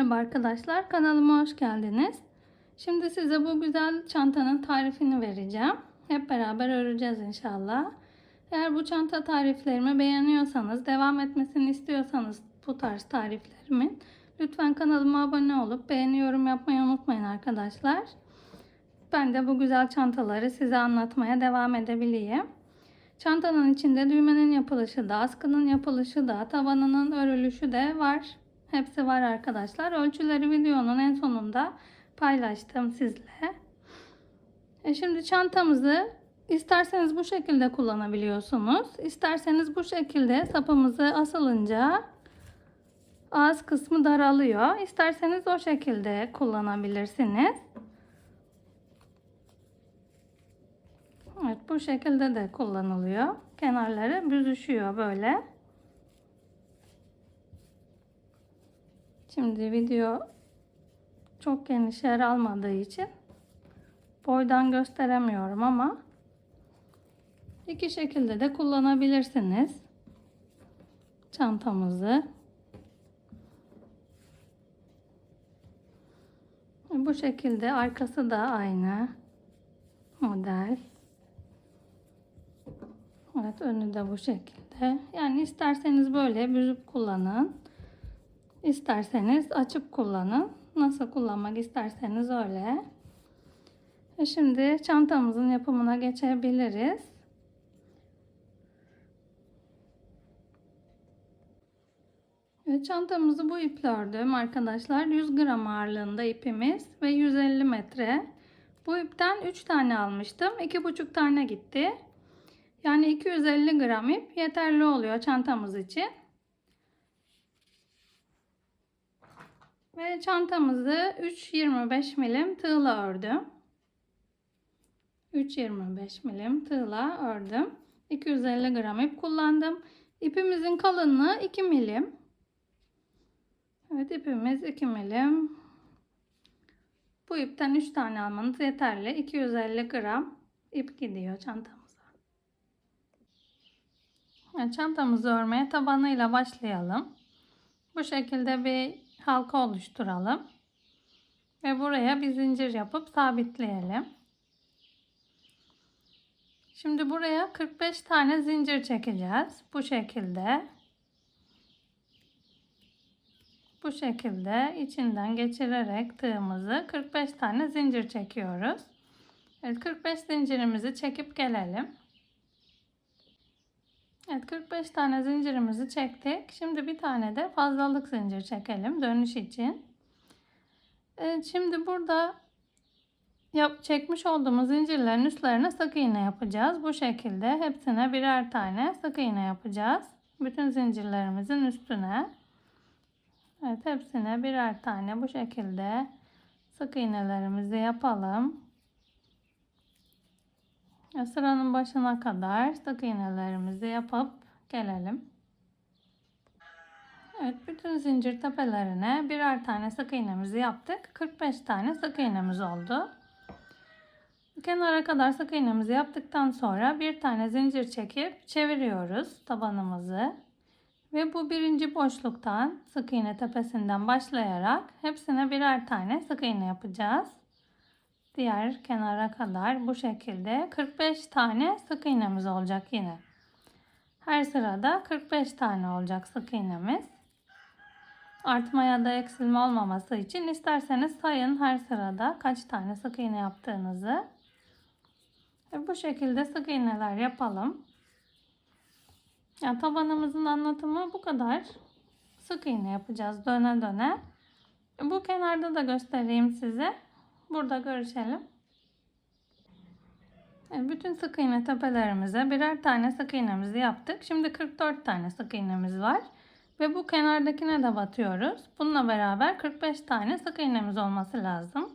Merhaba arkadaşlar, kanalıma hoş geldiniz. Şimdi size bu güzel çantanın tarifini vereceğim. Hep beraber öreceğiz inşallah. Eğer bu çanta tariflerimi beğeniyorsanız, devam etmesini istiyorsanız bu tarz tariflerimin, lütfen kanalıma abone olup beğeni, yorum yapmayı unutmayın arkadaşlar. Ben de bu güzel çantaları size anlatmaya devam edebileyim. Çantanın içinde düğmenin yapılışı da, askının yapılışı da, tabanının örülüşü de var. Hepsi var arkadaşlar. Ölçüleri videonun en sonunda paylaştım sizle. Şimdi çantamızı isterseniz bu şekilde kullanabiliyorsunuz. İsterseniz bu şekilde sapımızı asılınca ağız kısmı daralıyor. İsterseniz o şekilde kullanabilirsiniz. Evet, bu şekilde de kullanılıyor. Kenarları büzüşüyor böyle. Şimdi video çok geniş yer almadığı için boydan gösteremiyorum ama iki şekilde de kullanabilirsiniz çantamızı. Bu şekilde arkası da aynı model. Evet, önü de bu şekilde. Yani isterseniz böyle büzüp kullanın. İsterseniz açıp kullanın. Nasıl kullanmak isterseniz öyle. Şimdi çantamızın yapımına geçebiliriz. Çantamızı bu iple ördüm arkadaşlar. 100 gram ağırlığında ipimiz ve 150 metre. Bu ipten 3 tane almıştım. 2,5 tane gitti. Yani 250 gram ip yeterli oluyor çantamız için. Ve çantamızı 3,25 milim tığla ördüm. 3,25 milim tığla ördüm. 250 gram ip kullandım. İpimizin kalınlığı 2 milim. Evet, ipimiz 2 milim. Bu ipten 3 tane almanız yeterli. 250 gram ip gidiyor çantamıza. Evet, çantamızı örmeye tabanıyla başlayalım. Bu şekilde bir halka oluşturalım. Ve buraya bir zincir yapıp sabitleyelim. Şimdi buraya 45 tane zincir çekeceğiz. Bu şekilde. Bu şekilde içinden geçirerek tığımızı 45 tane zincir çekiyoruz. Evet, 45 zincirimizi çekip gelelim. Evet, 45 tane zincirimizi çektik. Şimdi bir tane de fazlalık zincir çekelim dönüş için. Evet, şimdi burada çekmiş olduğumuz zincirlerin üstlerine sık iğne yapacağız. Bu şekilde hepsine birer tane sık iğne yapacağız. Bütün zincirlerimizin üstüne. Evet, hepsine birer tane bu şekilde sık iğnelerimizi yapalım. Sıranın başına kadar sık iğnelerimizi yapıp gelelim. Evet, bütün zincir tepelerine birer tane sık iğnemizi yaptık. 45 tane sık iğnemiz oldu. Kenara kadar sık iğnemizi yaptıktan sonra bir tane zincir çekip çeviriyoruz tabanımızı. Ve bu birinci boşluktan sık iğne tepesinden başlayarak hepsine birer tane sık iğne yapacağız. Diğer kenara kadar bu şekilde 45 tane sık iğnemiz olacak yine. Her sırada 45 tane olacak sık iğnemiz. Artma ya da eksilme olmaması için isterseniz sayın her sırada kaç tane sık iğne yaptığınızı. Ve bu şekilde sık iğneler yapalım. Yani tabanımızın anlatımı bu kadar. Sık iğne yapacağız döne döne. Bu kenarda da göstereyim size. Burada görüşelim. Bütün sık iğne tepelerimize birer tane sık iğnemizi yaptık. Şimdi 44 tane sık iğnemiz var. Ve bu kenardakine de batıyoruz. Bununla beraber 45 tane sık iğnemiz olması lazım.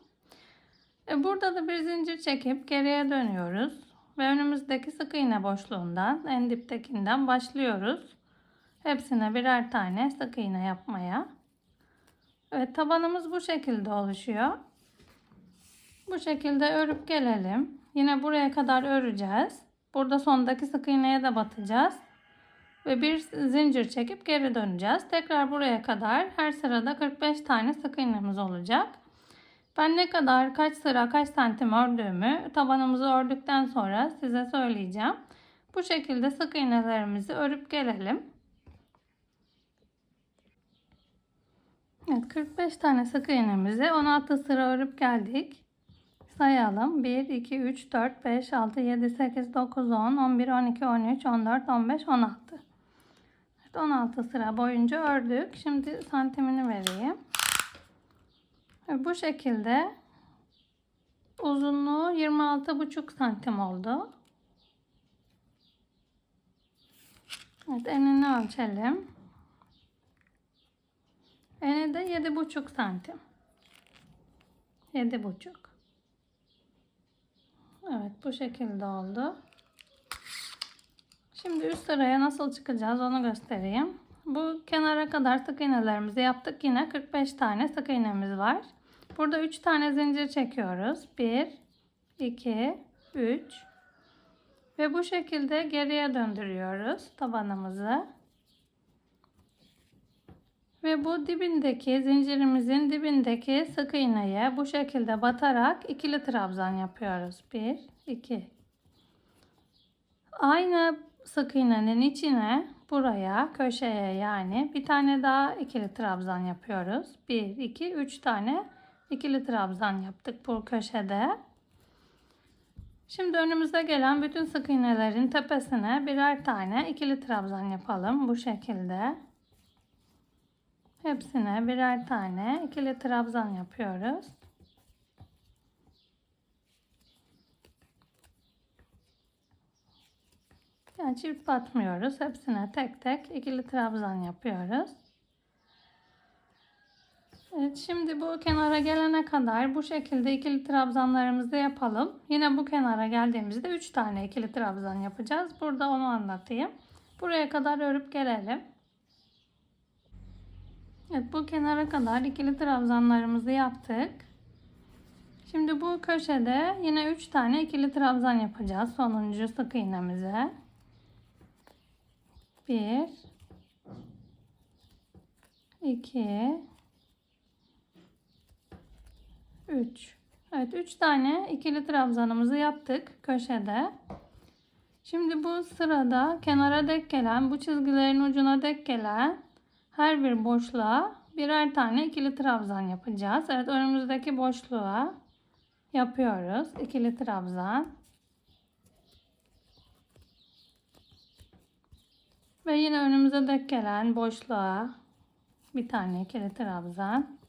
Burada da bir zincir çekip geriye dönüyoruz. Ve önümüzdeki sık iğne boşluğundan, en diptekinden başlıyoruz. Hepsine birer tane sık iğne yapmaya. Evet, tabanımız bu şekilde oluşuyor. Bu şekilde örüp gelelim. Yine buraya kadar öreceğiz. Burada sondaki sık iğneye de batacağız. ve bir zincir çekip geri döneceğiz. Tekrar buraya kadar her sırada 45 tane sık iğnemiz olacak. Ben ne kadar, kaç sıra, kaç santim ördüğümü tabanımızı ördükten sonra size söyleyeceğim. Bu şekilde sık iğnelerimizi örüp gelelim. Evet, 45 tane sık iğnemizi 16 sıra örüp geldik. Sayalım. 1, 2, 3, 4, 5, 6, 7, 8, 9, 10, 11, 12, 13, 14, 15, 16. Evet, 16 sıra boyunca ördük. Şimdi santimini vereyim. Bu şekilde uzunluğu 26,5 santim oldu. Evet, enini ölçelim. Eni de 7,5 santim. 7,5. Evet, bu şekilde oldu. Şimdi üst sıraya nasıl çıkacağız onu göstereyim. Bu kenara kadar sık iğnelerimizi yaptık. Yine 45 tane sık iğnemiz var. Burada 3 tane zincir çekiyoruz. 1, 2, 3 ve bu şekilde geriye döndürüyoruz tabanımızı. Ve bu dibindeki zincirimizin dibindeki sık iğneye bu şekilde batarak ikili trabzan yapıyoruz. 1, 2. Aynı sık iğnenin içine buraya köşeye yani bir tane daha ikili trabzan yapıyoruz. 1, 2, 3 tane ikili trabzan yaptık bu köşede. Şimdi önümüze gelen bütün sık iğnelerin tepesine birer tane ikili trabzan yapalım bu şekilde. Hepsine birer tane ikili trabzan yapıyoruz. Yani çift batmıyoruz. Hepsine tek tek ikili trabzan yapıyoruz. Evet, şimdi bu kenara gelene kadar bu şekilde ikili trabzanlarımızı yapalım. Yine bu kenara geldiğimizde 3 tane ikili trabzan yapacağız. Burada onu anlatayım. Buraya kadar örüp gelelim. Evet, bu kenara kadar ikili trabzanlarımızı yaptık. Şimdi bu köşede yine 3 tane ikili trabzan yapacağız sonuncu sık iğnemize. 1, 2, 3. Evet, 3 tane ikili trabzanımızı yaptık köşede. Şimdi bu sırada kenara dek gelen, bu çizgilerin ucuna dek gelen her bir boşluğa birer tane ikili trabzan yapacağız. Evet, önümüzdeki boşluğa yapıyoruz ikili trabzan. Ve yine önümüze dek gelen boşluğa bir tane ikili trabzan.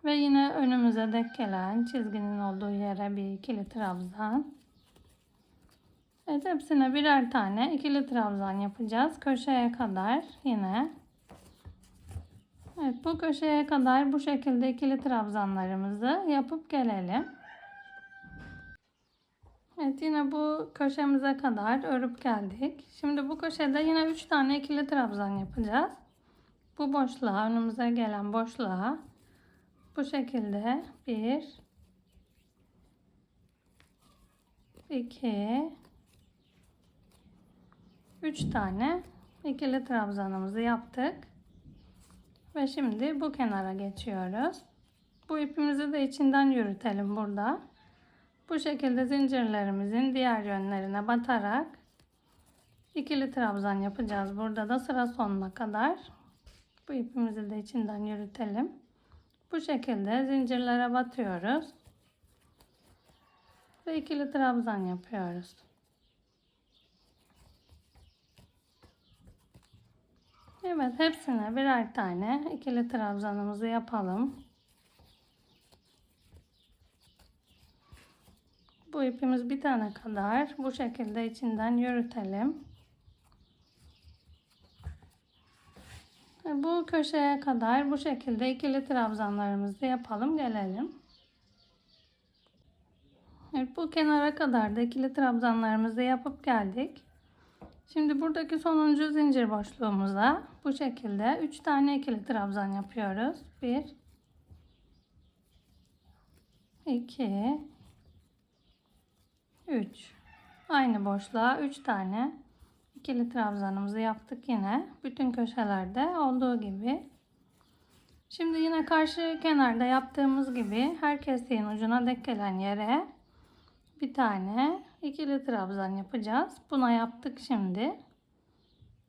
Ve yine önümüze dek gelen çizginin olduğu yere bir ikili trabzan. Evet, hepsine birer tane ikili trabzan yapacağız. Köşeye kadar yine. Evet, bu köşeye kadar bu şekilde ikili trabzanlarımızı yapıp gelelim. Evet, yine bu köşemize kadar örüp geldik. Şimdi bu köşede yine 3 tane ikili trabzan yapacağız. Bu boşluğa, önümüze gelen boşluğa bu şekilde 1, 2, 3 tane ikili trabzanımızı yaptık. Ve şimdi bu kenara geçiyoruz. Bu ipimizi de içinden yürütelim burada. Bu şekilde zincirlerimizin diğer yönlerine batarak ikili trabzan yapacağız. Burada da sıra sonuna kadar. Bu ipimizi de içinden yürütelim. Bu şekilde zincirlere batıyoruz. Ve ikili trabzan yapıyoruz. Evet, hepsine birer tane ikili trabzanımızı yapalım. Bu ipimiz bitene kadar bu şekilde içinden yürütelim. Bu köşeye kadar bu şekilde ikili trabzanlarımızı yapalım gelelim. Evet, bu kenara kadar da ikili trabzanlarımızı yapıp geldik. Şimdi buradaki sonuncu zincir boşluğumuza bu şekilde 3 tane ikili trabzan yapıyoruz. 1, 2, 3. Aynı boşluğa 3 tane İkili trabzanımızı yaptık yine. Bütün köşelerde olduğu gibi. Şimdi yine karşı kenarda yaptığımız gibi her kestiğin ucuna denk gelen yere bir tane ikili trabzan yapacağız. Buna yaptık şimdi.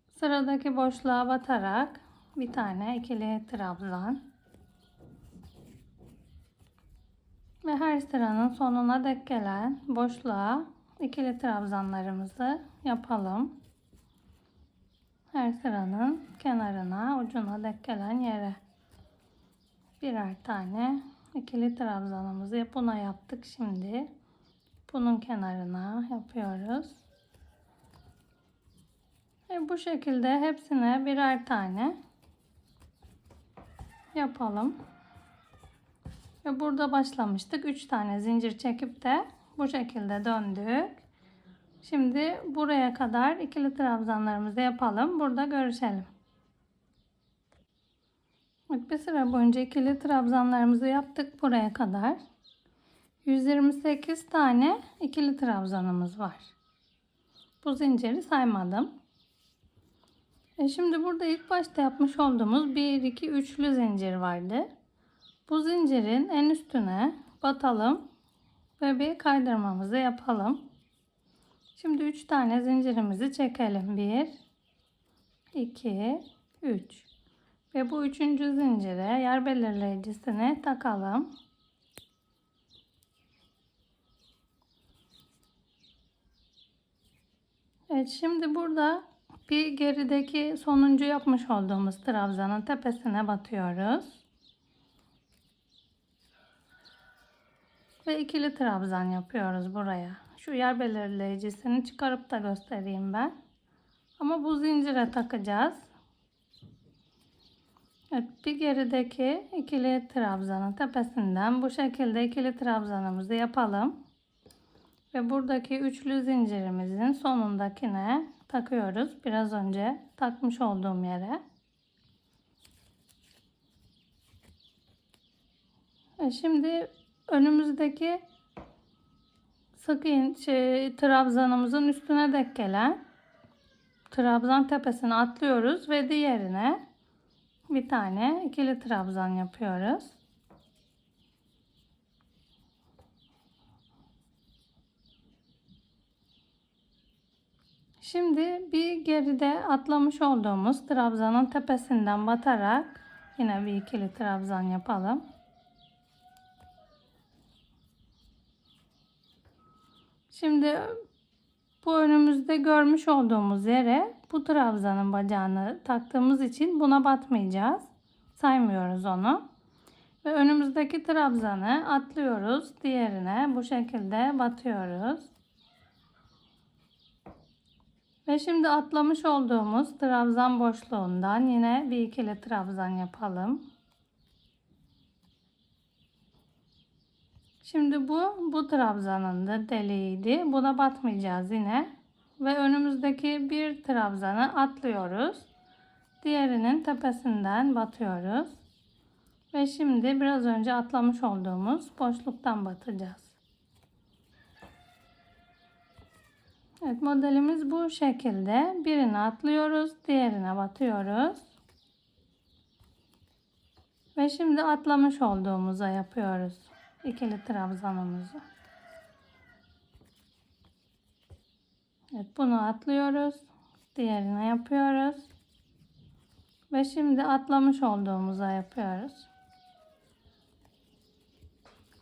Sıradaki boşluğa batarak bir tane ikili trabzan. Ve her sıranın sonuna denk gelen boşluğa ikili trabzanlarımızı yapalım. Her sıranın kenarına, ucuna denk gelen yere birer tane ikili trabzanımızı buna yaptık şimdi. Bunun kenarına yapıyoruz. Bu şekilde hepsine birer tane yapalım. Ve burada başlamıştık. 3 tane zincir çekip de bu şekilde döndük. Şimdi buraya kadar ikili trabzanlarımızı yapalım. Burada görüşelim. Bir sıra boyunca ikili trabzanlarımızı yaptık buraya kadar. 128 tane ikili trabzanımız var. Bu zinciri saymadım. Şimdi burada ilk başta yapmış olduğumuz 1 2 3'lü zincir vardı. Bu zincirin en üstüne batalım ve bir kaydırmamızı yapalım. Şimdi 3 tane zincirimizi çekelim. 1 2 3 ve bu üçüncü zincire yer belirleyicisini takalım. Evet, şimdi burada bir gerideki sonuncu yapmış olduğumuz trabzanın tepesine batıyoruz. Ve ikili trabzan yapıyoruz buraya. Şu yer belirleyicisini çıkarıp da göstereyim ben. Ama bu zincire takacağız. Evet, bir gerideki ikili trabzanın tepesinden bu şekilde ikili trabzanımızı yapalım. Ve buradaki üçlü zincirimizin sonundakine takıyoruz. Biraz önce takmış olduğum yere. Şimdi önümüzdeki sık trabzanımızın üstüne denk gelen trabzan tepesine atlıyoruz ve diğerine bir tane ikili trabzan yapıyoruz. Şimdi bir geride atlamış olduğumuz trabzanın tepesinden batarak yine bir ikili trabzan yapalım. Şimdi bu önümüzde görmüş olduğumuz yere bu trabzanın bacağını taktığımız için buna batmayacağız. Saymıyoruz onu. Ve önümüzdeki trabzanı atlıyoruz. Diğerine bu şekilde batıyoruz. Ve şimdi atlamış olduğumuz trabzan boşluğundan yine bir ikili trabzan yapalım. Şimdi bu trabzanın da deliğiydi. Buna batmayacağız yine. Ve önümüzdeki bir trabzanı atlıyoruz. Diğerinin tepesinden batıyoruz. Ve şimdi biraz önce atlamış olduğumuz boşluktan batacağız. Evet, modelimiz bu şekilde. Birine atlıyoruz, diğerine batıyoruz. Ve şimdi atlamış olduğumuza yapıyoruz ikili trabzanımızı. Evet, bunu atlıyoruz, diğerine yapıyoruz. Ve şimdi atlamış olduğumuza yapıyoruz.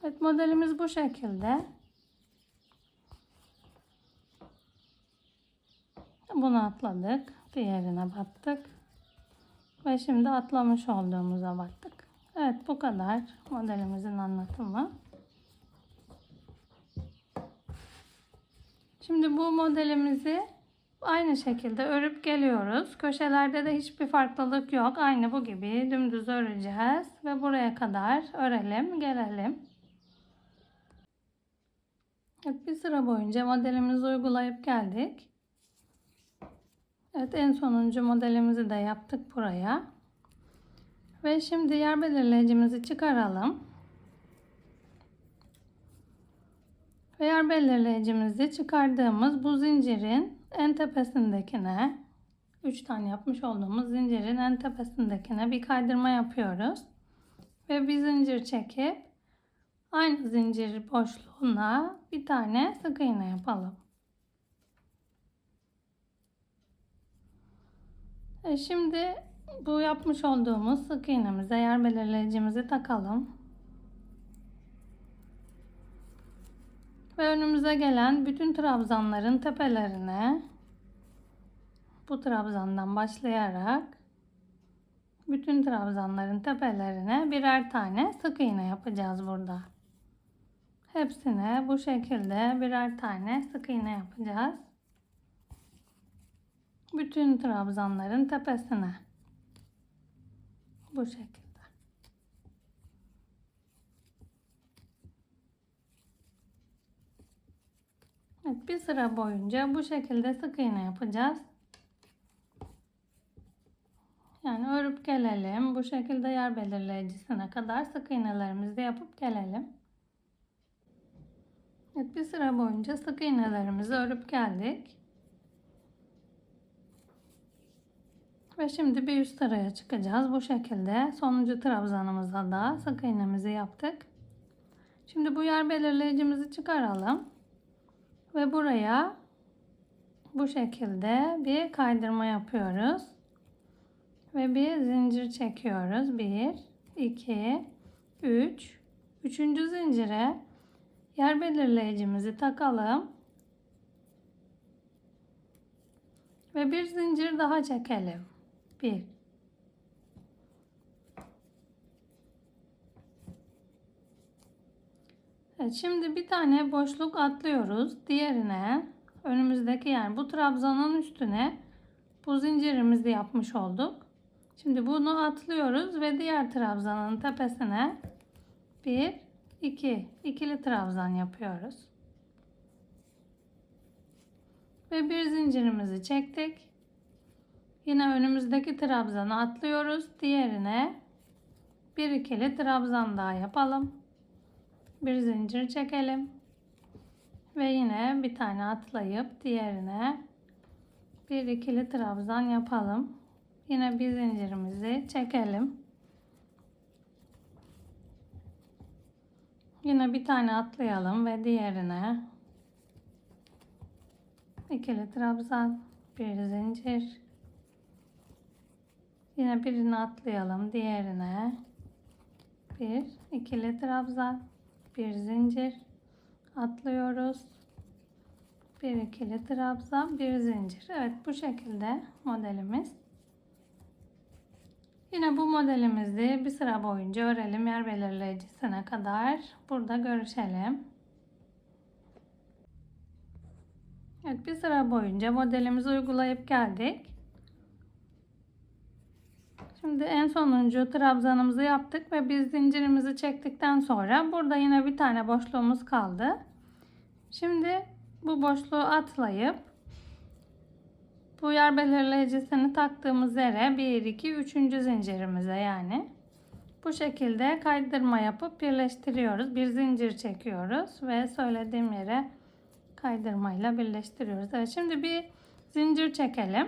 Evet, modelimiz bu şekilde. Bunu atladık, diğerine battık ve şimdi atlamış olduğumuza battık. Evet, bu kadar modelimizin anlatımı. Şimdi bu modelimizi aynı şekilde örüp geliyoruz. Köşelerde de hiçbir farklılık yok. Aynı bu gibi dümdüz öreceğiz ve buraya kadar örelim, gelelim. Evet, bir sıra boyunca modelimizi uygulayıp geldik. Evet, en sonuncu modelimizi de yaptık buraya. Ve şimdi yer belirleyicimizi çıkaralım. Ve yer belirleyicimizi çıkardığımız bu zincirin en tepesindekine 3 tane yapmış olduğumuz zincirin en tepesindekine bir kaydırma yapıyoruz. Ve bir zincir çekip aynı zincir boşluğuna bir tane sık iğne yapalım. Şimdi bu yapmış olduğumuz sık iğnemize yer belirleyicimizi takalım. Ve önümüze gelen bütün trabzanların tepelerine bu trabzandan başlayarak bütün trabzanların tepelerine birer tane sık iğne yapacağız burada. Hepsine bu şekilde birer tane sık iğne yapacağız. Bütün trabzanların tepesine. Bu şekilde. Evet, bir sıra boyunca bu şekilde sık iğne yapacağız. Yani örüp gelelim. Bu şekilde yer belirleyicisine kadar sık iğnelerimizi yapıp gelelim. Evet, bir sıra boyunca sık iğnelerimizi örüp geldik. Ve şimdi bir üst sıraya çıkacağız. Bu şekilde sonuncu trabzanımıza da sık iğnemizi yaptık. Şimdi bu yer belirleyicimizi çıkaralım. Ve buraya bu şekilde bir kaydırma yapıyoruz. Ve bir zincir çekiyoruz. 1, 2, 3. Üçüncü zincire yer belirleyicimizi takalım. Ve bir zincir daha çekelim. 1. Evet, şimdi bir tane boşluk atlıyoruz. Diğerine önümüzdeki yani bu trabzanın üstüne bu zincirimizi yapmış olduk. Şimdi bunu atlıyoruz ve diğer trabzanın tepesine 1, 2 ikili trabzan yapıyoruz. Ve bir zincirimizi çektik. Yine önümüzdeki trabzanı atlıyoruz. Diğerine bir ikili trabzan daha yapalım. Bir zincir çekelim. Ve yine bir tane atlayıp diğerine bir ikili trabzan yapalım. Yine bir zincirimizi çekelim. Yine bir tane atlayalım ve diğerine ikili trabzan, bir zincir. Yine birini atlayalım, diğerine bir ikili trabzan, bir zincir atlıyoruz. Bir ikili trabzan, bir zincir. Evet, bu şekilde modelimiz. Yine bu modelimizi bir sıra boyunca örelim. Yer belirleyicisine kadar burada görüşelim. Evet, bir sıra boyunca modelimizi uygulayıp geldik. Şimdi en sonuncu trabzanımızı yaptık ve biz zincirimizi çektikten sonra burada yine bir tane boşluğumuz kaldı. Şimdi bu boşluğu atlayıp bu yer belirleyicisini taktığımız yere 1, 2, 3. zincirimize yani bu şekilde kaydırma yapıp birleştiriyoruz. Bir zincir çekiyoruz ve söylediğim yere kaydırmayla birleştiriyoruz. Evet, şimdi bir zincir çekelim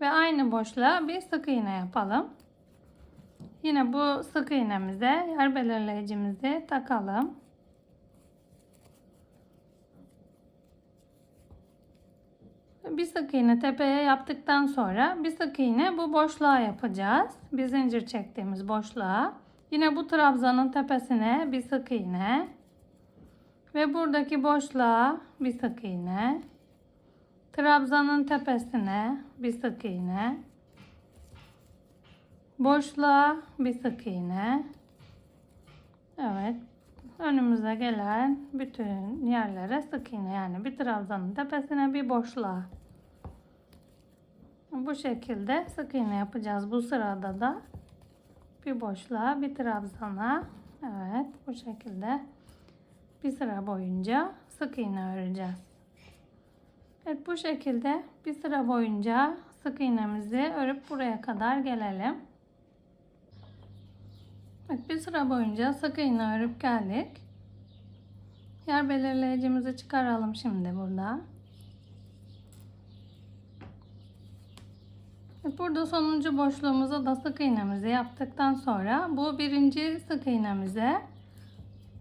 ve aynı boşluğa bir sık iğne yapalım. Yine bu sık iğnemize yer belirleyicimizi takalım. Bir sık iğne tepeye yaptıktan sonra bir sık iğne bu boşluğa yapacağız. Bir zincir çektiğimiz boşluğa. Yine bu trabzanın tepesine bir sık iğne. Ve buradaki boşluğa bir sık iğne. Trabzanın tepesine bir sık iğne. Boşluğa bir sık iğne. Evet. Önümüze gelen bütün yerlere sık iğne, yani bir trabzanın tepesine bir boşluğa. Bu şekilde sık iğne yapacağız. Bu sırada da bir boşluğa, bir trabzana. Evet, bu şekilde bir sıra boyunca sık iğne öreceğiz. Evet, bu şekilde bir sıra boyunca sık iğnemizi örüp buraya kadar gelelim. Evet, bir sıra boyunca sık iğne örüp geldik. Yer belirleyicimizi çıkaralım şimdi burada. Burada sonuncu boşluğumuza da sık iğnemizi yaptıktan sonra bu birinci sık iğnemize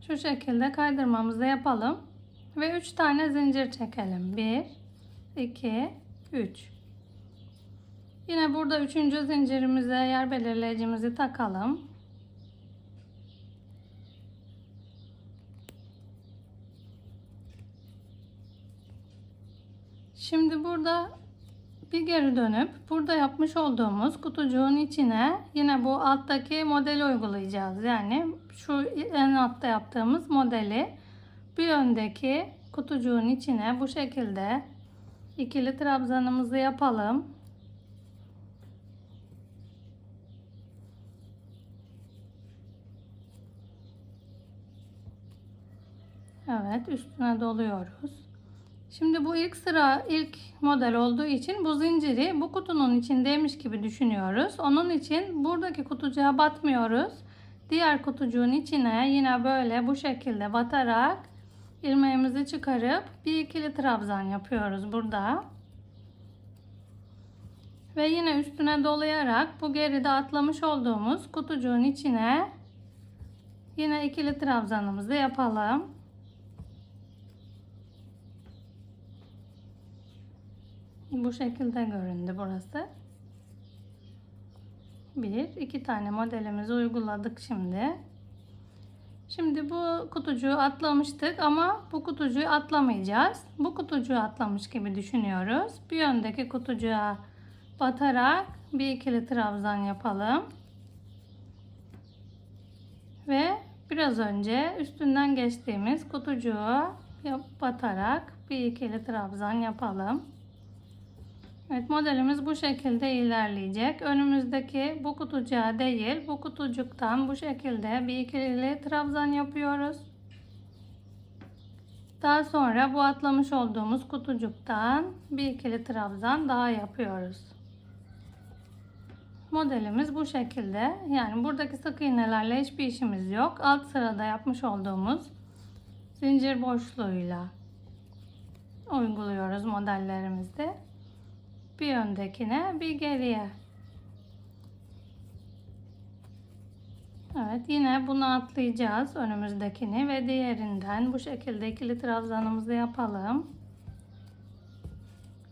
şu şekilde kaydırmamızı yapalım ve 3 tane zincir çekelim. 1 2 3. Yine burada 3. zincirimize yer belirleyicimizi takalım. Şimdi burada bir geri dönüp burada yapmış olduğumuz kutucuğun içine yine bu alttaki modeli uygulayacağız. Yani şu en altta yaptığımız modeli bir öndeki kutucuğun içine bu şekilde ikili trabzanımızı yapalım. Evet, üstüne doluyoruz. Şimdi bu ilk model olduğu için bu zinciri bu kutunun içindeymiş gibi düşünüyoruz. Onun için buradaki kutucuğa batmıyoruz. Diğer kutucuğun içine yine böyle bu şekilde batarak ilmeğimizi çıkarıp bir ikili trabzan yapıyoruz burada. Ve yine üstüne dolayarak bu geride atlamış olduğumuz kutucuğun içine yine ikili trabzanımızı yapalım. Bu şekilde göründü burası. 2 tane modelimizi uyguladık şimdi. Şimdi bu kutucuğu atlamıştık ama bu kutucuğu atlamayacağız. Bu kutucuğu atlamış gibi düşünüyoruz. Bir öndeki kutucuğa batarak bir ikili trabzan yapalım. Ve biraz önce üstünden geçtiğimiz kutucuğu batarak bir ikili trabzan yapalım. Evet, modelimiz bu şekilde ilerleyecek. Önümüzdeki bu kutucuğa değil, bu kutucuktan bu şekilde bir ikili trabzan yapıyoruz. Daha sonra bu atlamış olduğumuz kutucuktan bir ikili trabzan daha yapıyoruz. Modelimiz bu şekilde. Yani buradaki sık iğnelerle hiçbir işimiz yok. Alt sırada yapmış olduğumuz zincir boşluğuyla uyguluyoruz modellerimizde. Bir öndekine, bir geriye. Evet, yine bunu atlayacağız, önümüzdekini ve diğerinden bu şekilde ikili trabzanımızı yapalım.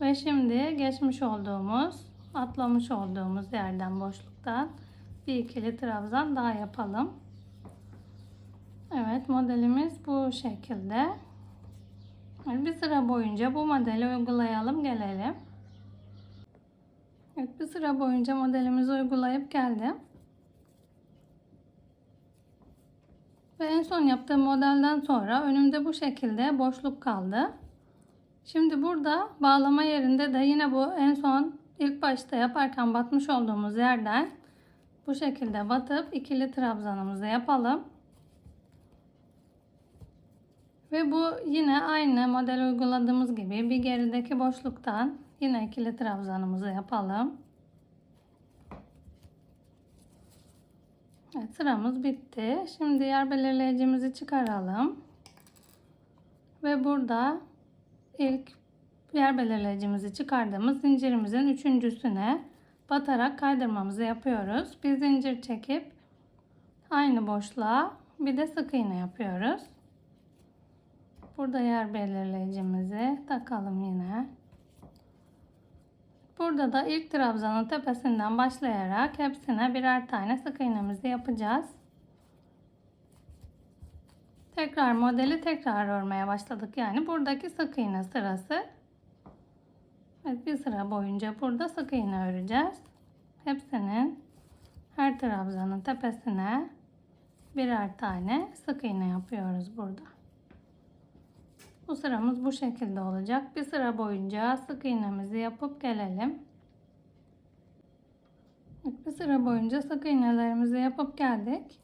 Ve şimdi geçmiş olduğumuz, atlamış olduğumuz yerden, boşluktan bir ikili trabzan daha yapalım. Evet, modelimiz bu şekilde. Bir sıra boyunca bu modeli uygulayalım, gelelim. Evet, bir sıra boyunca modelimizi uygulayıp geldim. Ve en son yaptığım modelden sonra önümde bu şekilde boşluk kaldı. Şimdi burada bağlama yerinde de yine bu en son ilk başta yaparken batmış olduğumuz yerden bu şekilde batıp ikili trabzanımızı yapalım. Ve bu yine aynı model uyguladığımız gibi bir gerideki boşluktan yine ikili trabzanımızı yapalım. Evet, sıramız bitti. Şimdi yer belirleyicimizi çıkaralım. Ve burada ilk yer belirleyicimizi çıkardığımız zincirimizin üçüncüsüne batarak kaydırmamızı yapıyoruz. Bir zincir çekip aynı boşluğa bir de sık iğne yapıyoruz. Burada yer belirleyicimizi takalım yine. Burada da ilk trabzanın tepesinden başlayarak hepsine birer tane sık iğnemizi yapacağız. Tekrar modeli tekrar örmeye başladık. Yani buradaki sık iğne sırası. Evet, bir sıra boyunca burada sık iğne öreceğiz. Hepsinin her trabzanın tepesine birer tane sık iğne yapıyoruz burada. Bu sıramız bu şekilde olacak. Bir sıra boyunca sık iğnemizi yapıp gelelim. Bir sıra boyunca sık iğnelerimizi yapıp geldik.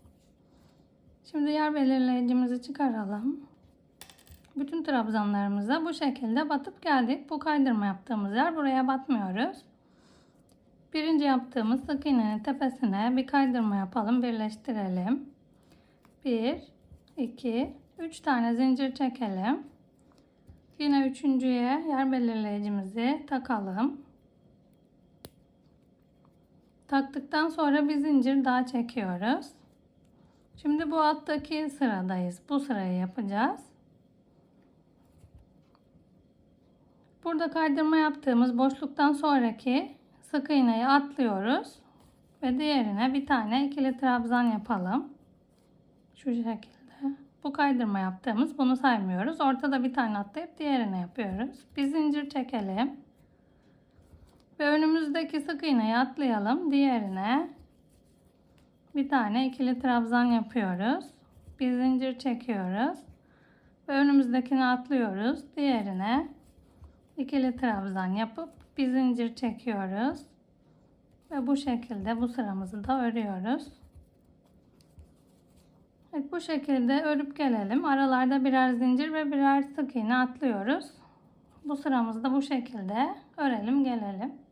Şimdi yer belirleyicimizi çıkaralım. Bütün trabzanlarımıza bu şekilde batıp geldik. Bu kaydırma yaptığımız yer, buraya batmıyoruz. Birinci yaptığımız sık iğnenin tepesine bir kaydırma yapalım, birleştirelim. 1 2 3 tane zincir çekelim. Yine üçüncüye yer belirleyicimizi takalım. taktıktan sonra bir zincir daha çekiyoruz. Şimdi bu alttaki sıradayız. Bu sırayı yapacağız. Burada kaydırma yaptığımız boşluktan sonraki sık iğneyi atlıyoruz ve diğerine bir tane ikili trabzan yapalım. Şu şekilde. Bu kaydırma yaptığımız, bunu saymıyoruz. Ortada bir tane atlayıp diğerine yapıyoruz. Bir zincir çekelim. Ve önümüzdeki sık iğneyi atlayalım. Diğerine bir tane ikili trabzan yapıyoruz. Bir zincir çekiyoruz. Ve önümüzdekini atlıyoruz. Diğerine ikili trabzan yapıp bir zincir çekiyoruz. Ve bu şekilde bu sıramızı da örüyoruz. Evet, bu şekilde örüp gelelim. Aralarda birer zincir ve birer sık iğne atlıyoruz. Bu sıramızı da bu şekilde örelim gelelim.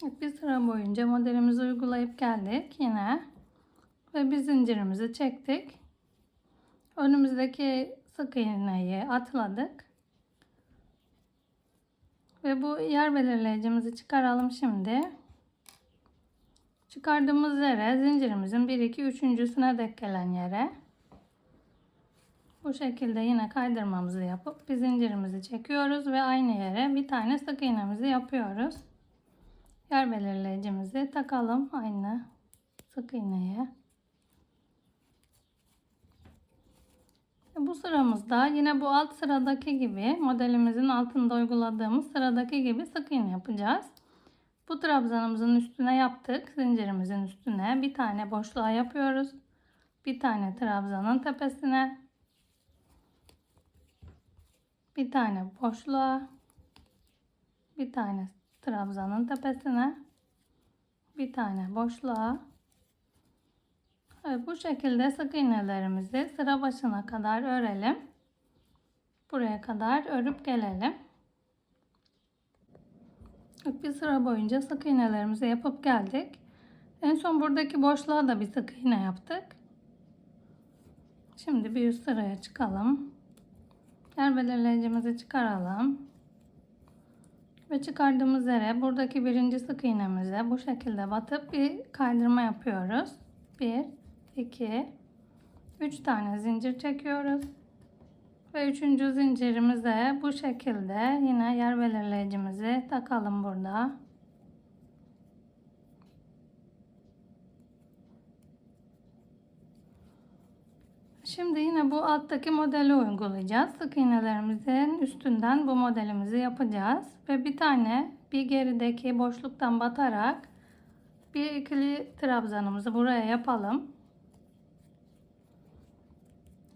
Evet, bir sıra boyunca modelimizi uygulayıp geldik yine. Ve bir zincirimizi çektik. Önümüzdeki sık iğneyi atladık. Ve bu yer belirleyicimizi çıkaralım şimdi. Çıkardığımız yere zincirimizin 1, 2, 3.'süne denk gelen yere bu şekilde yine kaydırmamızı yapıp bir zincirimizi çekiyoruz ve aynı yere bir tane sık iğnemizi yapıyoruz. Yer belirleyicimizi takalım aynı sık iğneye. Bu sıramızda yine bu alt sıradaki gibi, modelimizin altında uyguladığımız sıradaki gibi sık iğne yapacağız. Bu trabzanımızın üstüne yaptık. Zincirimizin üstüne bir tane boşluğa yapıyoruz. Bir tane trabzanın tepesine. Bir tane boşluğa. Bir tane trabzanın tepesine. Bir tane boşluğa. Evet, bu şekilde sık iğnelerimizi sıra başına kadar örelim. Buraya kadar örüp gelelim. Bir sıra boyunca sık iğnelerimizi yapıp geldik. En son buradaki boşluğa da bir sık iğne yaptık. Şimdi bir üst sıraya çıkalım. Yer belirleyicimizi çıkaralım. Ve çıkardığımız yere buradaki birinci sık iğnemize bu şekilde batıp bir kaydırma yapıyoruz. 1, 2, 3 tane zincir çekiyoruz. Ve 3. zincirimize bu şekilde yine yer belirleyicimizi takalım burada. Şimdi yine bu alttaki modeli uygulayacağız. Sık iğnelerimizin üstünden bu modelimizi yapacağız. Ve bir gerideki boşluktan batarak bir ikili trabzanımızı buraya yapalım.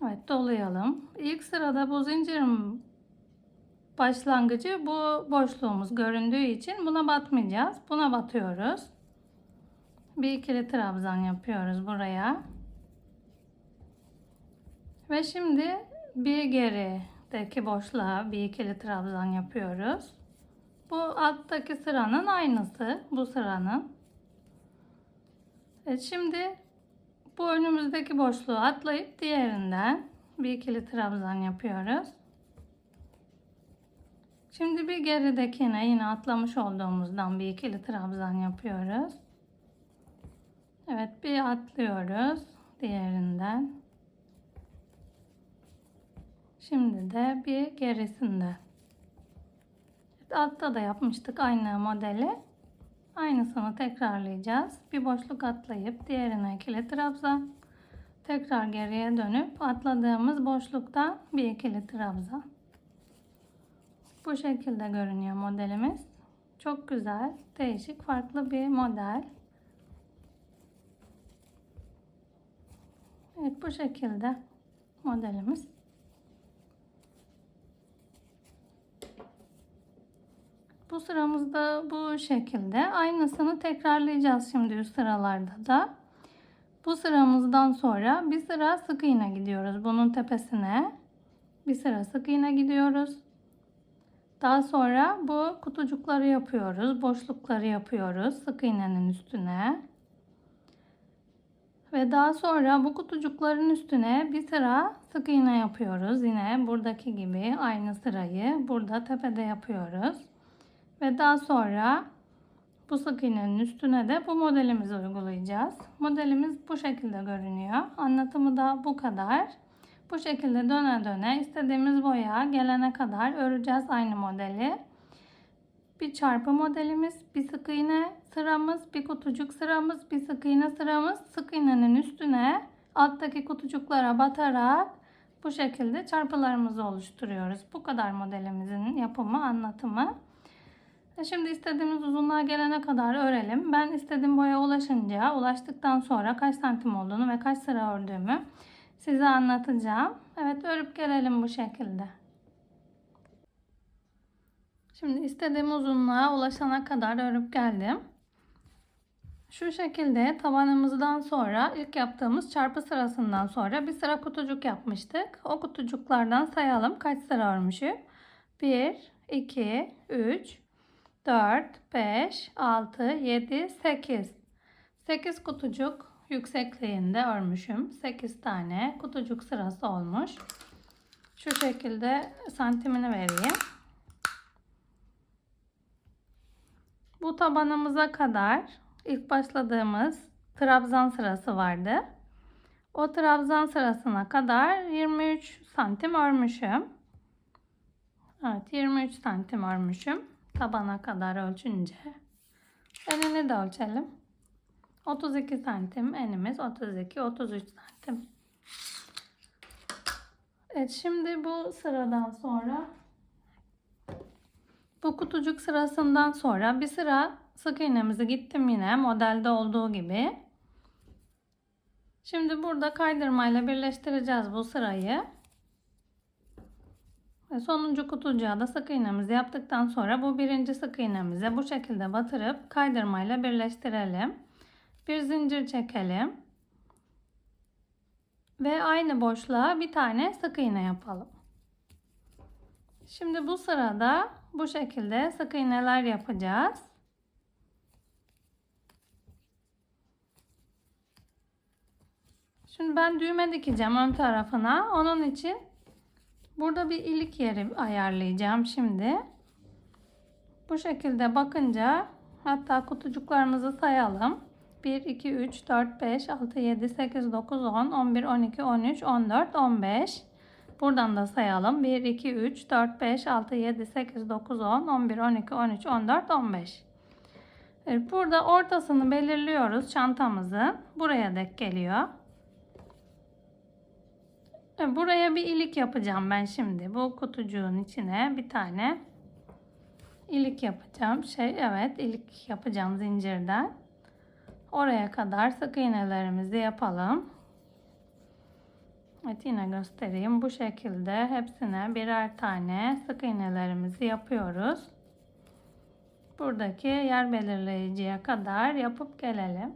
Evet, dolayalım. İlk sırada bu zincirin başlangıcı bu boşluğumuz göründüğü için buna batmayacağız. Buna batıyoruz. Bir ikili trabzan yapıyoruz buraya. Ve şimdi bir gerideki boşluğa bir ikili trabzan yapıyoruz. Bu alttaki sıranın aynısı bu sıranın. Evet, şimdi bu önümüzdeki boşluğu atlayıp diğerinden bir ikili trabzan yapıyoruz. Şimdi bir geridekine yine atlamış olduğumuzdan bir ikili trabzan yapıyoruz. Evet, bir atlıyoruz diğerinden. Şimdi de bir gerisinde. Evet, altta da yapmıştık aynı modeli. Aynısını tekrarlayacağız. Bir boşluk atlayıp diğerine ikili trabzan. Tekrar geriye dönüp atladığımız boşluktan bir ikili trabzan. Bu şekilde görünüyor modelimiz. Çok güzel, değişik, farklı bir model. Evet, bu şekilde modelimiz. Bu sıramızda bu şekilde. Aynısını tekrarlayacağız şimdi üst sıralarda da. Bu sıramızdan sonra bir sıra sık iğne gidiyoruz bunun tepesine. Bir sıra sık iğne gidiyoruz. Daha sonra bu kutucukları yapıyoruz. Boşlukları yapıyoruz sık iğnenin üstüne. Ve daha sonra bu kutucukların üstüne bir sıra sık iğne yapıyoruz. Yine buradaki gibi aynı sırayı burada tepede yapıyoruz. Ve daha sonra Bu sık iğnenin üstüne de bu modelimizi uygulayacağız. Modelimiz bu şekilde görünüyor. Anlatımı da bu kadar. Bu şekilde döne döne istediğimiz boya gelene kadar öreceğiz aynı modeli. Bir çarpı modelimiz, bir sık iğne sıramız, bir kutucuk sıramız, bir sık iğne sıramız. Sık iğnenin üstüne alttaki kutucuklara batarak bu şekilde çarpılarımızı oluşturuyoruz. Bu kadar modelimizin yapımı, anlatımı. Şimdi istediğimiz uzunluğa gelene kadar örelim. Ben istediğim boya ulaştıktan sonra kaç santim olduğunu ve kaç sıra ördüğümü size anlatacağım. Evet, örüp gelelim bu şekilde. Şimdi istediğim uzunluğa ulaşana kadar örüp geldim. Şu şekilde tabanımızdan sonra ilk yaptığımız çarpı sırasından sonra bir sıra kutucuk yapmıştık. O kutucuklardan sayalım kaç sıra örmüşüm. 1, 2, 3, 4, 5, 6, 7, 8. 8 kutucuk yüksekliğinde örmüşüm. 8 tane kutucuk sırası olmuş. Şu şekilde santimini vereyim. Bu tabanımıza kadar ilk başladığımız trabzan sırası vardı. O trabzan sırasına kadar 23 santim örmüşüm. Evet, 23 santim örmüşüm. Tabana kadar ölçünce. Enini de ölçelim. 32 santim enimiz, 32-33 santim. Evet, şimdi bu sıradan sonra bu kutucuk sırasından sonra bir sıra sık iğnemizi gittim yine modelde olduğu gibi. Şimdi burada kaydırmayla birleştireceğiz bu sırayı. Ve sonuncu kutucuğa da sık iğnemizi yaptıktan sonra bu birinci sık iğnemize bu şekilde batırıp kaydırmayla birleştirelim. Bir zincir çekelim. Ve aynı boşluğa bir tane sık iğne yapalım. Şimdi bu sırada bu şekilde sık iğneler yapacağız. Şimdi ben düğme dikeceğim ön tarafına. Onun için burada bir ilik yeri ayarlayacağım şimdi. Bu şekilde bakınca hatta kutucuklarımızı sayalım. 1, 2, 3, 4, 5, 6, 7, 8, 9, 10, 11, 12, 13, 14, 15. Buradan da sayalım. 1, 2, 3, 4, 5, 6, 7, 8, 9, 10, 11, 12, 13, 14, 15. Evet, burada ortasını belirliyoruz çantamızın. Buraya dek geliyor. Evet, buraya bir ilik yapacağım ben şimdi. Bu kutucuğun içine bir tane ilik yapacağım. Evet, ilik yapacağım zincirden. Oraya kadar sık iğnelerimizi yapalım. Evet, yine göstereyim. Bu şekilde hepsine birer tane sık iğnelerimizi yapıyoruz. Buradaki yer belirleyiciye kadar yapıp gelelim.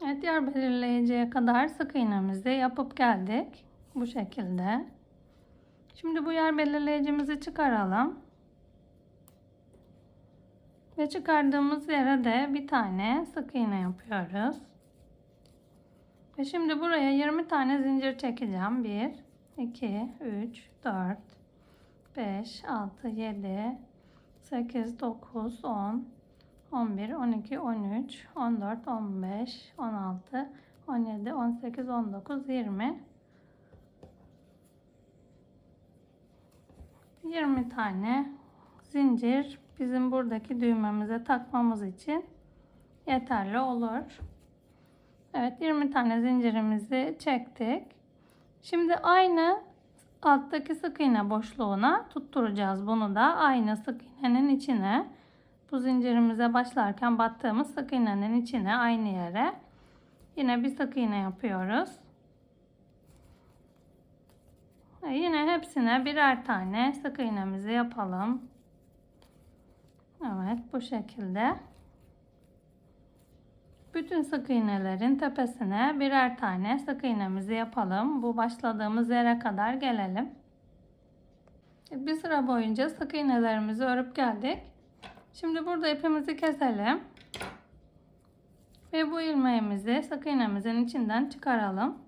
Evet, yer belirleyiciye kadar sık iğnemizi yapıp geldik. Bu şekilde. Şimdi bu yer belirleyicimizi çıkaralım. Ve çıkardığımız yere de bir tane sık iğne yapıyoruz. Ve şimdi buraya 20 tane zincir çekeceğim. 1, 2, 3, 4, 5, 6, 7, 8, 9, 10, 11, 12, 13, 14, 15, 16, 17, 18, 19, 20. 20 tane zincir bizim buradaki düğmemize takmamız için yeterli olur. Evet, 20 tane zincirimizi çektik. Şimdi aynı alttaki sık iğne boşluğuna tutturacağız bunu da aynı sık iğnenin içine. Bu zincirimize başlarken battığımız sık iğnenin içine aynı yere yine bir sık iğne yapıyoruz. Yine hepsine birer tane sık iğnemizi yapalım. Evet, bu şekilde. Bütün sık iğnelerin tepesine birer tane sık iğnemizi yapalım. Bu başladığımız yere kadar gelelim. Bir sıra boyunca sık iğnelerimizi örüp geldik. Şimdi burada ipimizi keselim. Ve bu ilmeğimizi sık iğnemizin içinden çıkaralım.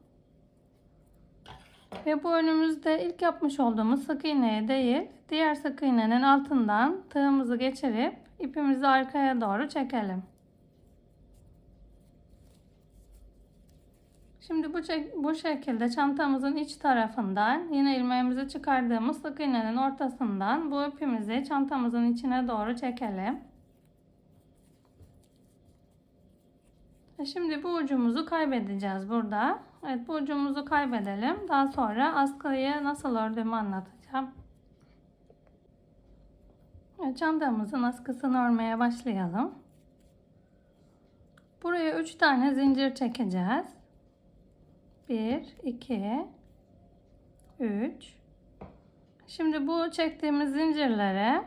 Ve bu önümüzde ilk yapmış olduğumuz sık iğneye değil, diğer sık iğnenin altından tığımızı geçirip ipimizi arkaya doğru çekelim. Şimdi bu şekilde çantamızın iç tarafından yine ilmeğimizi çıkardığımız sık iğnenin ortasından bu ipimizi çantamızın içine doğru çekelim. Şimdi bu ucumuzu kaybedeceğiz burada. Evet, bu ucumuzu kaybedelim. Daha sonra askıyı nasıl ördüğümü anlatacağım. Evet, çantamızın askısını örmeye başlayalım. Buraya 3 tane zincir çekeceğiz. 1, 2, 3. Şimdi bu çektiğimiz zincirlere,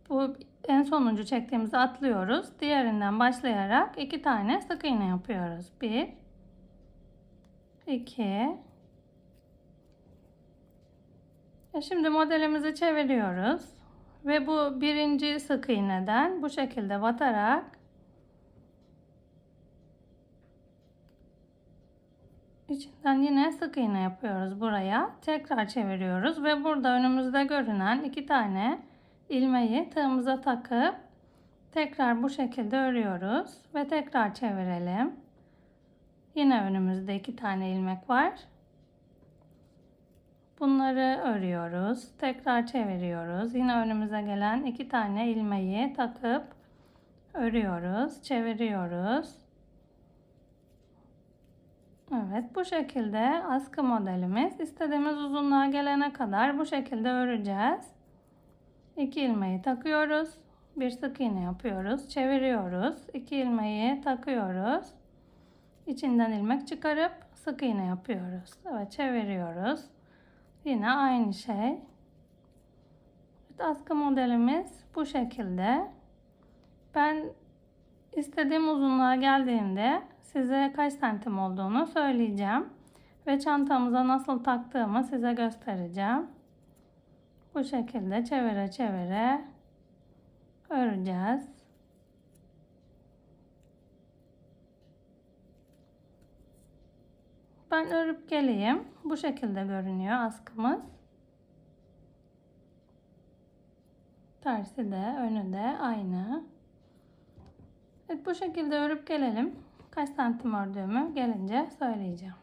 bu en sonuncu çektiğimizi atlıyoruz. Diğerinden başlayarak 2 tane sık iğne yapıyoruz. 1, 2. Şimdi modelimizi çeviriyoruz. Ve bu birinci sık iğneden bu şekilde batarak içinden yine sık iğne yapıyoruz buraya. Tekrar çeviriyoruz ve burada önümüzde görünen 2 tane ilmeği tığımıza takıp tekrar bu şekilde örüyoruz ve tekrar çevirelim. Yine önümüzde 2 tane ilmek var. Bunları örüyoruz. Tekrar çeviriyoruz. Yine önümüze gelen 2 tane ilmeği takıp örüyoruz, çeviriyoruz. Evet, bu şekilde askı modelimiz. İstediğimiz uzunluğa gelene kadar bu şekilde öreceğiz. 2 ilmeği takıyoruz. Bir sık iğne yapıyoruz. Çeviriyoruz. 2 ilmeği takıyoruz. İçinden ilmek çıkarıp sık iğne yapıyoruz. Evet, çeviriyoruz. Yine aynı şey. Evet, askı modelimiz bu şekilde. Ben istediğim uzunluğa geldiğinde size kaç santim olduğunu söyleyeceğim. Ve çantamıza nasıl taktığımı size göstereceğim. Bu şekilde çevire çevire öreceğiz. Ben örüp geleyim. Bu şekilde görünüyor askımız. Tersi de önü de aynı. Evet, bu şekilde örüp gelelim. Kaç santim ördüğümü gelince söyleyeceğim.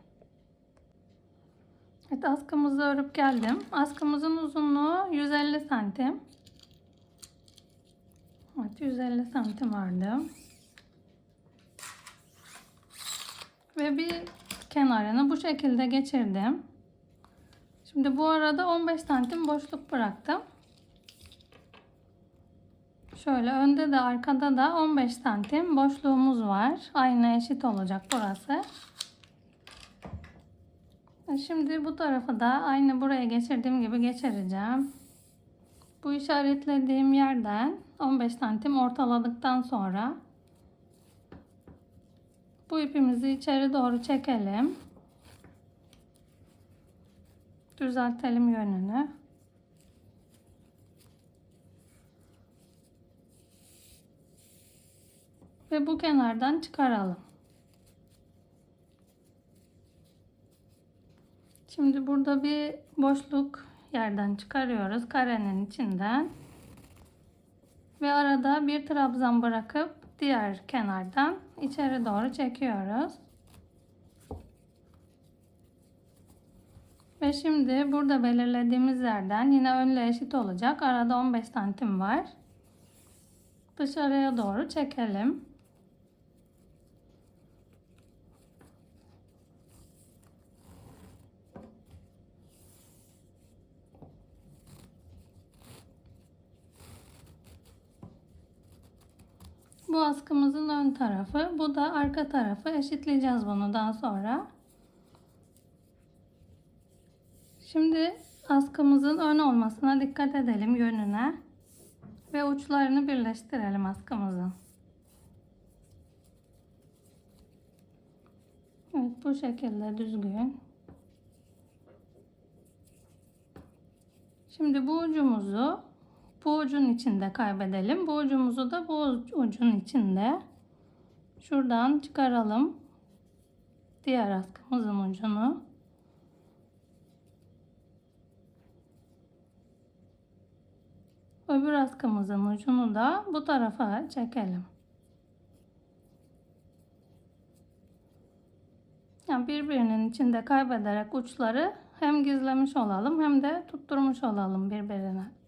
Evet, askımızı örüp geldim. Askımızın uzunluğu 150 santim. Evet, 150 santim ördüm. Ve bir kenarını bu şekilde geçirdim. Şimdi bu arada 15 santim boşluk bıraktım. Şöyle önde de arkada da 15 santim boşluğumuz var. Aynı eşit olacak burası. Şimdi bu tarafı da aynı buraya geçirdiğim gibi geçireceğim. Bu işaretlediğim yerden 15 santim ortaladıktan sonra bu ipimizi içeri doğru çekelim. Düzeltelim yönünü. Ve bu kenardan çıkaralım. Şimdi burada bir boşluk yerden çıkarıyoruz. Karenin içinden. Ve arada bir trabzan bırakıp diğer kenardan içeri doğru çekiyoruz. Ve şimdi burada belirlediğimiz yerden yine önle eşit olacak. Arada 15 santim var. Dışarıya doğru çekelim. Bu askımızın ön tarafı, bu da arka tarafı. Eşitleyeceğiz bunu daha sonra. Şimdi askımızın ön olmasına dikkat edelim, yönüne. Ve uçlarını birleştirelim askımızın. Evet, bu şekilde düzgün. Şimdi bu ucumuzu bu ucun içinde kaybedelim. Bu ucumuzu da bu ucun içinde. Şuradan çıkaralım. Diğer askımızın ucunu. Öbür askımızın ucunu da bu tarafa çekelim. Yani birbirinin içinde kaybederek uçları hem gizlemiş olalım hem de tutturmuş olalım birbirine.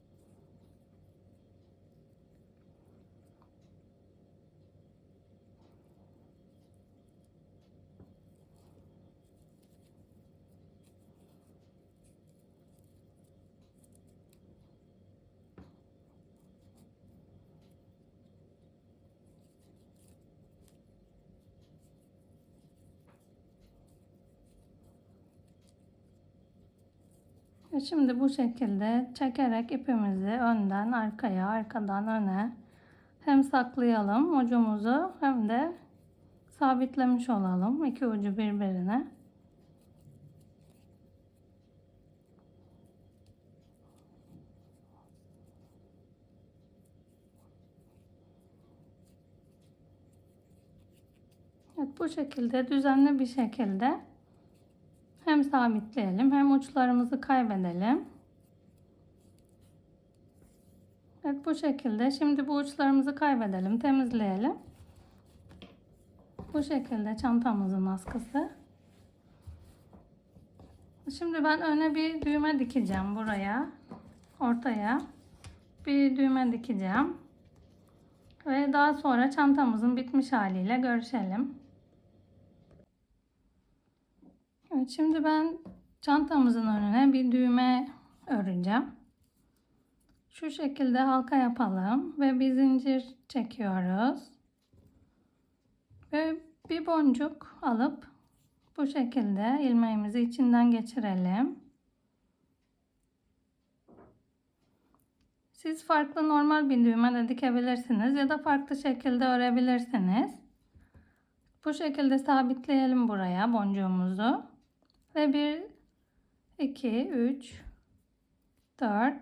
Ve şimdi bu şekilde çekerek ipimizi önden arkaya, arkadan öne hem saklayalım ucumuzu hem de sabitlemiş olalım iki ucu birbirine. Evet, bu şekilde düzenli bir şekilde hem sabitleyelim hem uçlarımızı kaybedelim. Evet, bu şekilde şimdi bu uçlarımızı kaybedelim, temizleyelim. Bu şekilde çantamızın askısı. Şimdi ben öne bir düğme dikeceğim buraya. Ortaya bir düğme dikeceğim. Ve daha sonra çantamızın bitmiş haliyle görüşelim. Evet, şimdi ben çantamızın önüne bir düğme öreceğim. Şu şekilde halka yapalım ve bir zincir çekiyoruz. Ve bir boncuk alıp bu şekilde ilmeğimizi içinden geçirelim. Siz farklı normal bir düğme de dikebilirsiniz ya da farklı şekilde örebilirsiniz. Bu şekilde sabitleyelim buraya boncuğumuzu. Ve 1, 2, 3, 4,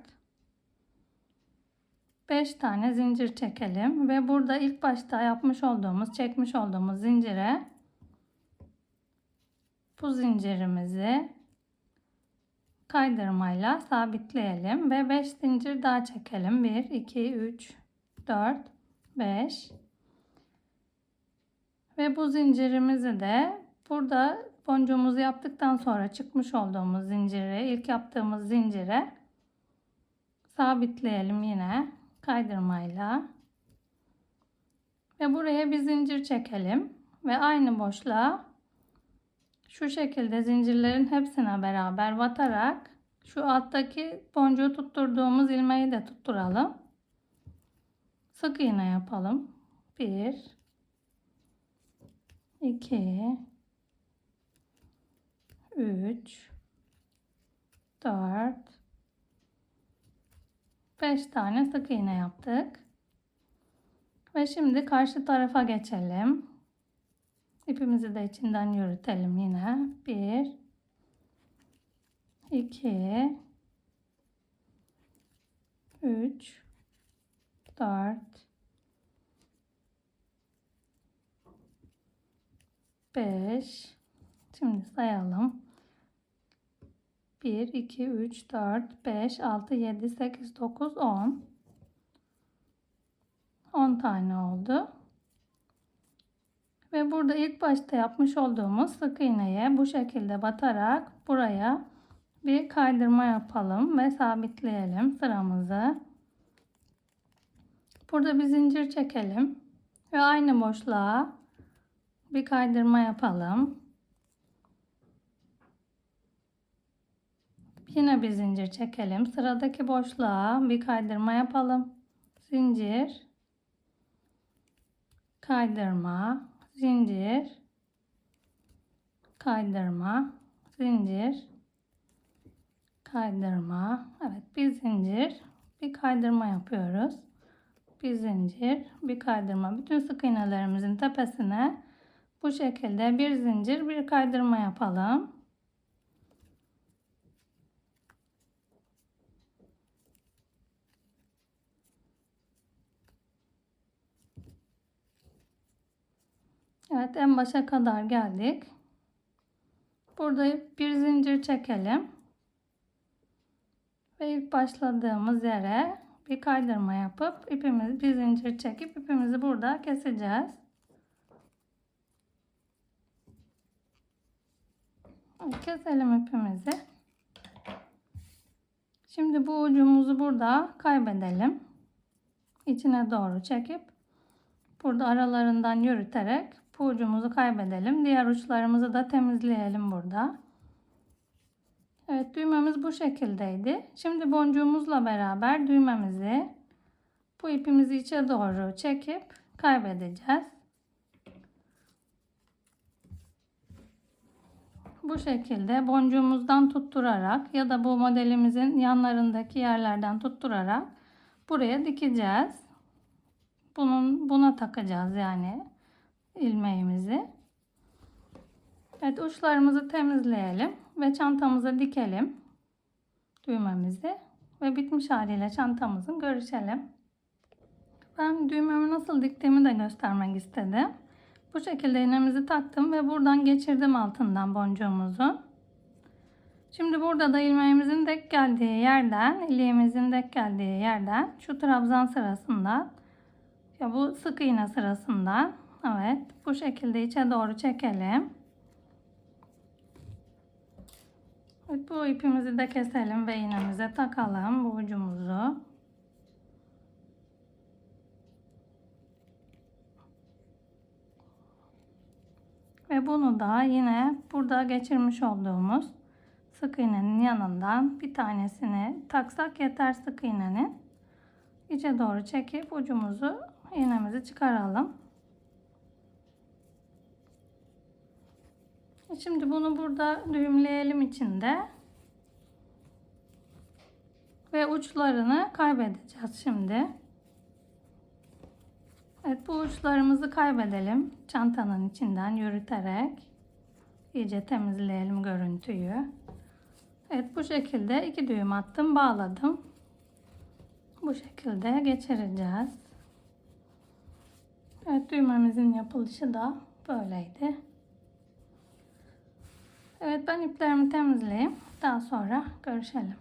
5 tane zincir çekelim. Ve burada ilk başta yapmış olduğumuz, çekmiş olduğumuz zincire bu zincirimizi kaydırmayla sabitleyelim. Ve 5 zincir daha çekelim. 1, 2, 3, 4, 5. Ve bu zincirimizi de burada boncuğumuzu yaptıktan sonra çıkmış olduğumuz zincire, ilk yaptığımız zincire sabitleyelim yine kaydırmayla. Ve buraya bir zincir çekelim ve aynı boşluğa şu şekilde zincirlerin hepsine beraber batarak şu alttaki boncuğu tutturduğumuz ilmeği de tutturalım. Sık iğne yapalım. 1, 2, 3, 4, 5 tane sık iğne yaptık. Ve şimdi karşı tarafa geçelim. İpimizi de içinden yürütelim yine. 1, 2, 3, 4, 5. Şimdi sayalım. 1, 2, 3, 4, 5, 6, 7, 8, 9, 10. 10 tane oldu. Ve burada ilk başta yapmış olduğumuz sık iğneye bu şekilde batarak buraya bir kaydırma yapalım ve sabitleyelim sıramızı. Burada bir zincir çekelim ve aynı boşluğa bir kaydırma yapalım. Yine bir zincir çekelim. Sıradaki boşluğa bir kaydırma yapalım. Zincir, kaydırma, zincir, kaydırma, zincir, kaydırma. Evet, bir zincir, bir kaydırma yapıyoruz. Bir zincir, bir kaydırma. Bütün sık iğnelerimizin tepesine bu şekilde bir zincir, bir kaydırma yapalım. Evet, en başa kadar geldik. Burada bir zincir çekelim. Ve ilk başladığımız yere bir kaydırma yapıp bir zincir çekip ipimizi burada keseceğiz. Keselim ipimizi. Şimdi bu ucumuzu burada kaybedelim. İçine doğru çekip burada aralarından yürüterek bu ucumuzu kaybedelim. Diğer uçlarımızı da temizleyelim burada. Evet, düğmemiz bu şekildeydi. Şimdi boncuğumuzla beraber düğmemizi bu ipimizi içe doğru çekip kaybedeceğiz. Bu şekilde boncuğumuzdan tutturarak ya da bu modelimizin yanlarındaki yerlerden tutturarak buraya dikeceğiz. Buna takacağız yani ilmeğimizi. Evet, uçlarımızı temizleyelim ve çantamıza dikelim düğmemizi ve bitmiş haliyle çantamızın görüşelim. Ben düğmemi nasıl diktiğimi de göstermek istedim. Bu şekilde iğnemizi taktım ve buradan geçirdim altından boncuğumuzu. Şimdi burada da ilmeğimizin denk geldiği yerden, iliğimizin denk geldiği yerden şu trabzan sırasından ya bu sık iğne sırasından evet bu şekilde içe doğru çekelim. Evet, bu ipimizi de keselim ve iğnemize takalım bu ucumuzu. Ve bunu da yine burada geçirmiş olduğumuz sık iğnenin yanından bir tanesini taksak yeter, sık iğnenin. İçe doğru çekip ucumuzu, iğnemizi çıkaralım. Şimdi bunu burada düğümleyelim içinde. Ve uçlarını kaybedeceğiz şimdi. Evet, bu uçlarımızı kaybedelim. Çantanın içinden yürüterek iyice temizleyelim görüntüyü. Evet, bu şekilde 2 düğüm attım, bağladım. Bu şekilde geçireceğiz. Evet, düğmemizin yapılışı da böyleydi. Evet, ben iplerimi temizleyeyim. Daha sonra görüşelim.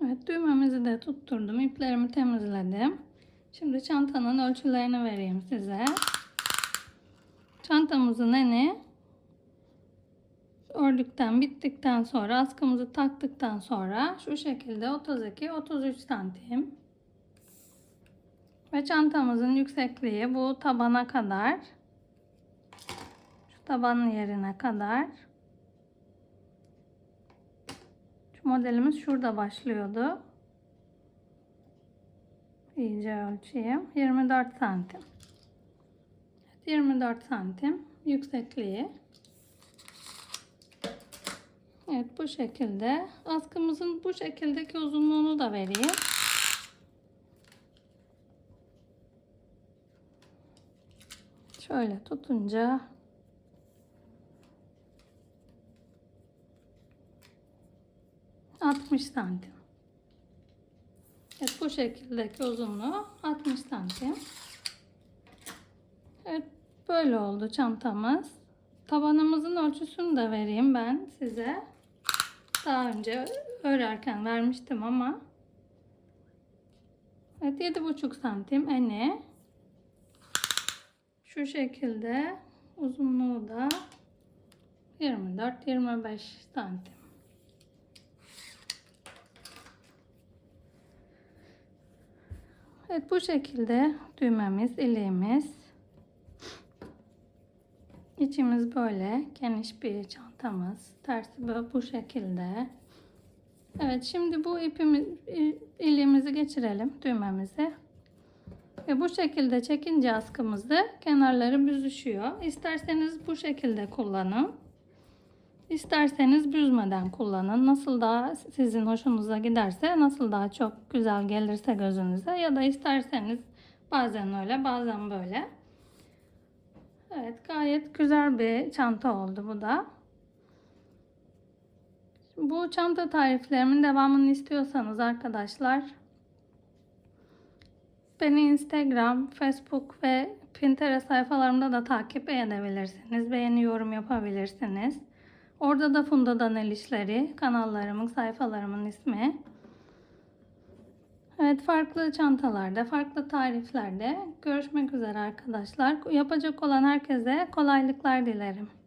Evet, düğmemizi de tutturdum. İplerimi temizledim. Şimdi çantanın ölçülerini vereyim size. Çantamızın eni ördükten bittikten sonra askımızı taktıktan sonra şu şekilde 32-33 santim. Ve çantamızın yüksekliği bu tabana kadar. Şu tabanın yerine kadar. Şu modelimiz şurada başlıyordu. İyice ölçeyim. 24 santim. 24 santim yüksekliği. Evet, bu şekilde. Askımızın bu şekildeki uzunluğunu da vereyim. Şöyle tutunca ...60 santim. Evet, bu şekildeki uzunluğu 60 santim. Evet, böyle oldu çantamız. Tabanımızın ölçüsünü de vereyim ben size. Daha önce örerken vermiştim ama. Evet, 7,5 santim eni. Şu şekilde uzunluğu da 24-25 santim. Evet, bu şekilde düğmemiz, iliğimiz. İçimiz böyle geniş bir çantamız. Tersi böyle bu şekilde. Evet, şimdi bu iliğimizi geçirelim düğmemizi. Ve bu şekilde çekince askımızı kenarları büzüşüyor. İsterseniz bu şekilde kullanın. İsterseniz büzmeden kullanın. Nasıl daha sizin hoşunuza giderse, nasıl daha çok güzel gelirse gözünüze, ya da isterseniz bazen öyle, bazen böyle. Evet, gayet güzel bir çanta oldu bu da. Bu çanta tariflerimin devamını istiyorsanız arkadaşlar, beni Instagram, Facebook ve Pinterest sayfalarımda da takip edebilirsiniz. Beğeni, yorum yapabilirsiniz. Orada da Funda'dan El İşleri, kanallarımın, sayfalarımın ismi. Evet, farklı çantalarda, farklı tariflerde görüşmek üzere arkadaşlar. Yapacak olan herkese kolaylıklar dilerim.